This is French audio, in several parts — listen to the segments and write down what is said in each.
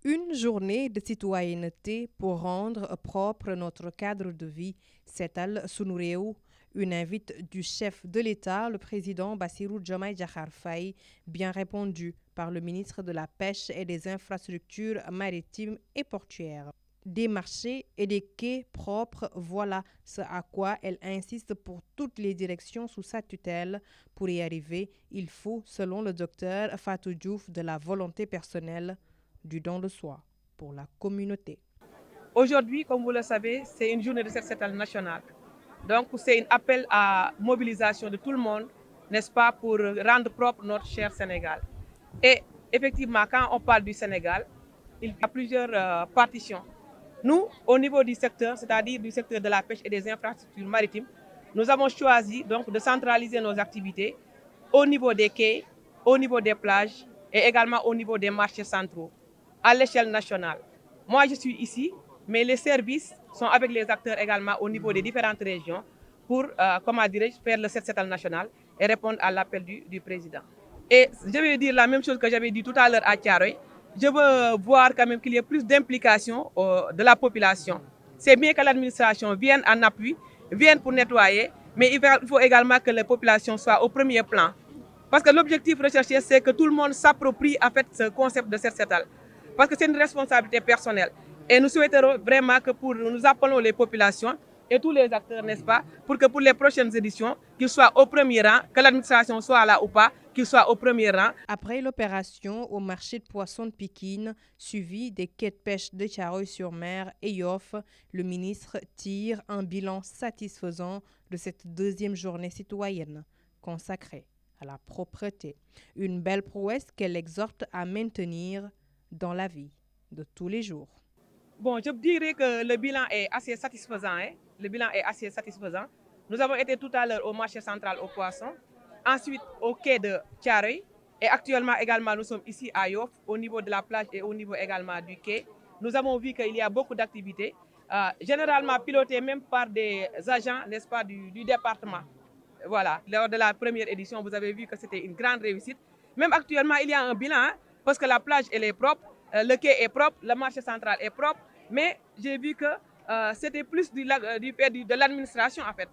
Une journée de citoyenneté pour rendre propre notre cadre de vie, Setal Sunu Réew, une invite du chef de l'État, le président Bassirou Diomaye Diakhar Faye, bien répondue par le ministre de la Pêche et des Infrastructures maritimes et portuaires. Des marchés et des quais propres, voilà ce à quoi elle insiste pour toutes les directions sous sa tutelle. Pour y arriver, il faut, selon le docteur Fatou Diouf, de la volonté personnelle, du don de soi pour la communauté. Aujourd'hui, comme vous le savez, c'est une journée de Set Setal nationale. Donc, c'est un appel à mobilisation de tout le monde, n'est-ce pas, pour rendre propre notre cher Sénégal. Et effectivement, quand on parle du Sénégal, il y a plusieurs partitions. Nous, au niveau du secteur, c'est-à-dire du secteur de la pêche et des infrastructures maritimes, nous avons choisi donc de centraliser nos activités au niveau des quais, au niveau des plages et également au niveau des marchés centraux, à l'échelle nationale. Moi, je suis ici, mais les services sont avec les acteurs également au niveau des différentes régions pour, faire le Set Setal national et répondre à l'appel du président. Et je vais dire la même chose que j'avais dit tout à l'heure à Thiaroye. Je veux voir quand même qu'il y ait plus d'implication de la population. C'est bien que l'administration vienne en appui, vienne pour nettoyer, mais il faut également que les populations soient au premier plan. Parce que l'objectif recherché, c'est que tout le monde s'approprie en fait ce concept de Set Setal. Parce que c'est une responsabilité personnelle. Et nous souhaiterons vraiment que nous appelons les populations et tous les acteurs, n'est-ce pas, pour que pour les prochaines éditions, qu'ils soient au premier rang, que l'administration soit là ou pas, qu'ils soient au premier rang. Après l'opération au marché de poissons de Pikine, suivi des quais de pêche de Thiaroye-sur-Mer et Yoff, le ministre tire un bilan satisfaisant de cette deuxième journée citoyenne consacrée à la propreté. Une belle prouesse qu'elle exhorte à maintenir dans la vie de tous les jours. Bon, je dirais que le bilan est assez satisfaisant. Le bilan est assez satisfaisant. Nous avons été tout à l'heure au marché central aux poissons, ensuite au quai de Thiaroye et actuellement également nous sommes ici à Yoff au niveau de la plage et au niveau également du quai. Nous avons vu qu'il y a beaucoup d'activités, généralement pilotées même par des agents, n'est-ce pas, du département. Voilà, lors de la première édition, vous avez vu que c'était une grande réussite. Même actuellement, il y a un bilan parce que la plage elle est propre, le quai est propre, le marché central est propre, mais j'ai vu que c'était plus de l'administration en fait,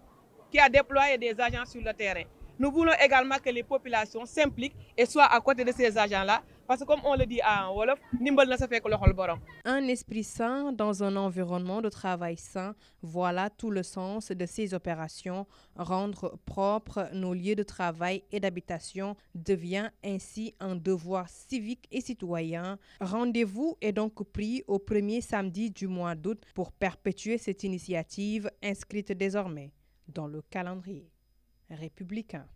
qui a déployé des agents sur le terrain. Nous voulons également que les populations s'impliquent et soient à côté de ces agents-là, parce que comme on le dit en Wolof, ndimbal na sa fekk loxol borom. Un esprit sain dans un environnement de travail sain, voilà tout le sens de ces opérations. Rendre propre nos lieux de travail et d'habitation devient ainsi un devoir civique et citoyen. Rendez-vous est donc pris au premier samedi du mois d'août pour perpétuer cette initiative inscrite désormais dans le calendrier républicain.